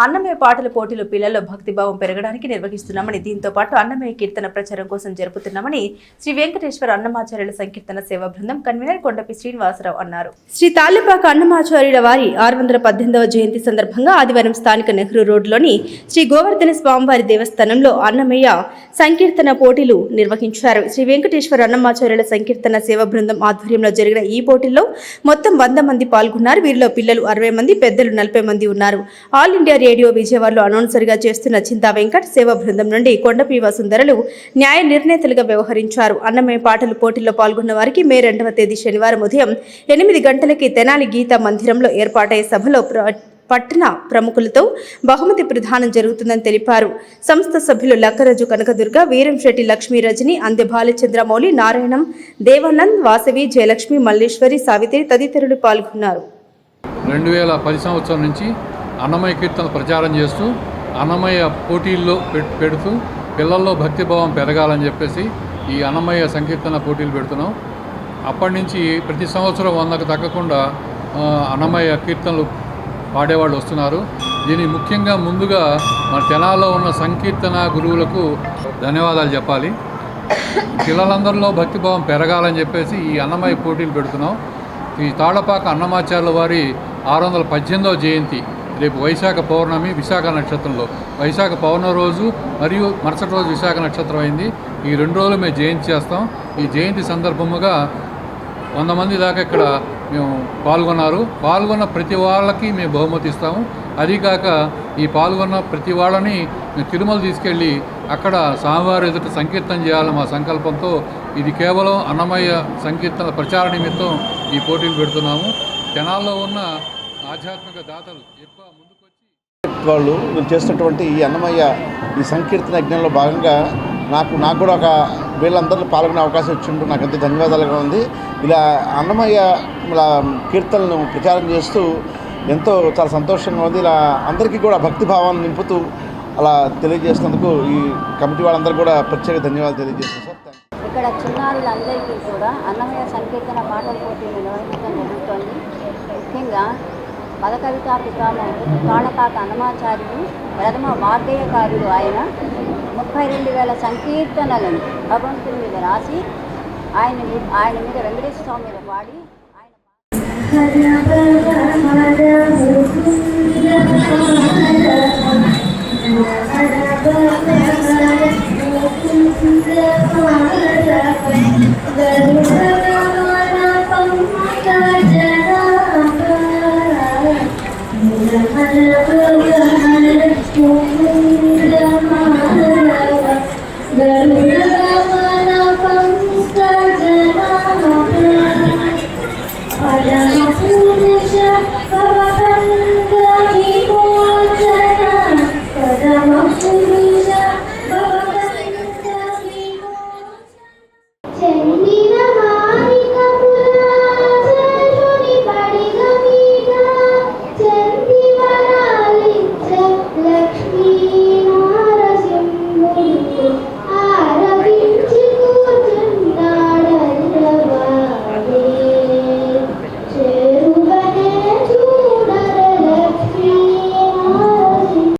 అన్నమయ్య పాటల పోటీలు పిల్లల్లో భక్తిభావం పెరగడానికి నిర్వహిస్తున్నామని, దీంతో పాటు అన్నమయ్య కీర్తన ప్రచారం కోసం జరుపుతున్నామని శ్రీ వెంకటేశ్వర అన్నమాచార్యుల సంకీర్తన సేవా బృందం కన్వీనర్ కొండపి శ్రీనివాసరావు అన్నారు. శ్రీ తాళ్లపాక అన్నమాచార్యుల వారి 618వ జయంతి సందర్భంగా ఆదివారం స్థానిక నెహ్రూ రోడ్లోని శ్రీ గోవర్ధన స్వామివారి దేవస్థానంలో అన్నమయ్య సంకీర్తన పోటీలు నిర్వహించారు. శ్రీ వెంకటేశ్వర అన్నమాచార్యుల సంకీర్తన సేవా బృందం ఆధ్వర్యంలో జరిగిన ఈ పోటీల్లో మొత్తం 100 మంది పాల్గొన్నారు. వీరిలో పిల్లలు 60 మంది, పెద్దలు 40 మంది ఉన్నారు. ఆల్ ఇండియా రేడియో విజయవాడలో అనౌన్సర్గా చేస్తున్న చింతా వెంకట్, సేవా బృందం నుండి కొండపి వసుంధరలు న్యాయ నిర్ణేతలుగా వ్యవహరించారు. అన్నమయ్య పాటల పోటీల్లో పాల్గొన్న వారికి మే 2వ తేదీ శనివారం ఉదయం 8 గంటలకి తెనాలి గీతా మందిరంలో ఏర్పాటయ్యే సభలో పట్టణ ప్రముఖులతో బహుమతి ప్రదానం జరుగుతుందని తెలిపారు. సంస్థ సభ్యులు లక్కరాజు కనకదుర్గ, వీరంశెట్టి లక్ష్మీ రజని, అందె బాలచంద్రమౌళి, నారాయణం, దేవానంద్, వాసవి, జయలక్ష్మి, మల్లేశ్వరి, సావిత్రి తదితరులు పాల్గొన్నారు. 2010 సంవత్సరం నుంచి అన్నమయ్య కీర్తన ప్రచారం చేస్తూ అన్నమయ్య పోటీల్లో పెడుతూ పిల్లల్లో భక్తిభావం పెరగాలని చెప్పేసి ఈ అన్నమయ్య సంకీర్తన పోటీలు పెడుతున్నాం. అప్పటి నుంచి ప్రతి సంవత్సరం 100కు తగ్గకుండా అన్నమయ్య కీర్తనలు పాడేవాళ్ళు వస్తున్నారు. దీని ముఖ్యంగా ముందుగా మన తెనాల్లో ఉన్న సంకీర్తన గురువులకు ధన్యవాదాలు చెప్పాలి. పిల్లలందరిలో భక్తిభావం పెరగాలని చెప్పేసి ఈ అన్నమయ్య పోటీలు పెడుతున్నాం. ఈ తాళ్లపాక అన్నమాచార్యుల వారి 618వ జయంతి రేపు వైశాఖ పౌర్ణమి, విశాఖ నక్షత్రంలో వైశాఖ పౌర్ణమి రోజు మరియు మరుసటి రోజు విశాఖ నక్షత్రం అయింది. ఈ 2 రోజులు మేము జయంతి చేస్తాం. ఈ జయంతి సందర్భముగా 100 మంది దాకా ఇక్కడ మేము పాల్గొన్న ప్రతి వాళ్ళకి మేము బహుమతి ఇస్తాము. అదీకాక ఈ పాల్గొన్న ప్రతి వాళ్ళని తిరుమల తీసుకెళ్ళి అక్కడ స్వామివారి ఎదుట సంకీర్తన చేయాలని మా సంకల్పంతో ఇది కేవలం అన్నమయ్య సంకీర్తన ప్రచార నిమిత్తం ఈ పోటీలు పెడుతున్నాము. తెనాల్లో ఉన్న ఆధ్యాత్మిక దాతలు ఎక్కువ ముందుకొచ్చి వాళ్ళు చేస్తున్నటువంటి ఈ అన్నమయ్య ఈ సంకీర్తన యజ్ఞంలో భాగంగా నాకు కూడా ఒక వీళ్ళందరిలో పాల్గొనే అవకాశం ఇచ్చిండు. నాకు ఎంతో ధన్యవాదాలుగా ఉంది. ఇలా అన్నమయ్య ఇలా కీర్తనలను ప్రచారం చేస్తూ ఎంతో చాలా సంతోషంగా ఉంది. ఇలా అందరికీ కూడా భక్తిభావాన్ని నింపుతూ అలా తెలియజేసినందుకు ఈ కమిటీ వాళ్ళందరూ కూడా ప్రత్యేక ధన్యవాదాలు తెలియజేస్తున్నాం సార్. ఇక్కడ చిన్నారులందరికీ కూడా అన్నమయ్య సంకీర్తన పాటల పోటీలు నిర్వహించడం జరుగుతోంది. ముఖ్యంగా పదకవితా పితామహుడు తాళ్లపాక అన్నమాచార్యులు ప్రథమ వాగ్గేయకారుడు. ఆయన 32,000 సంకీర్తనలను భగవంతుని మీద రాసి ఆయన మీద వెంకటేశ్వర స్వామి మీద పాడి ఆయన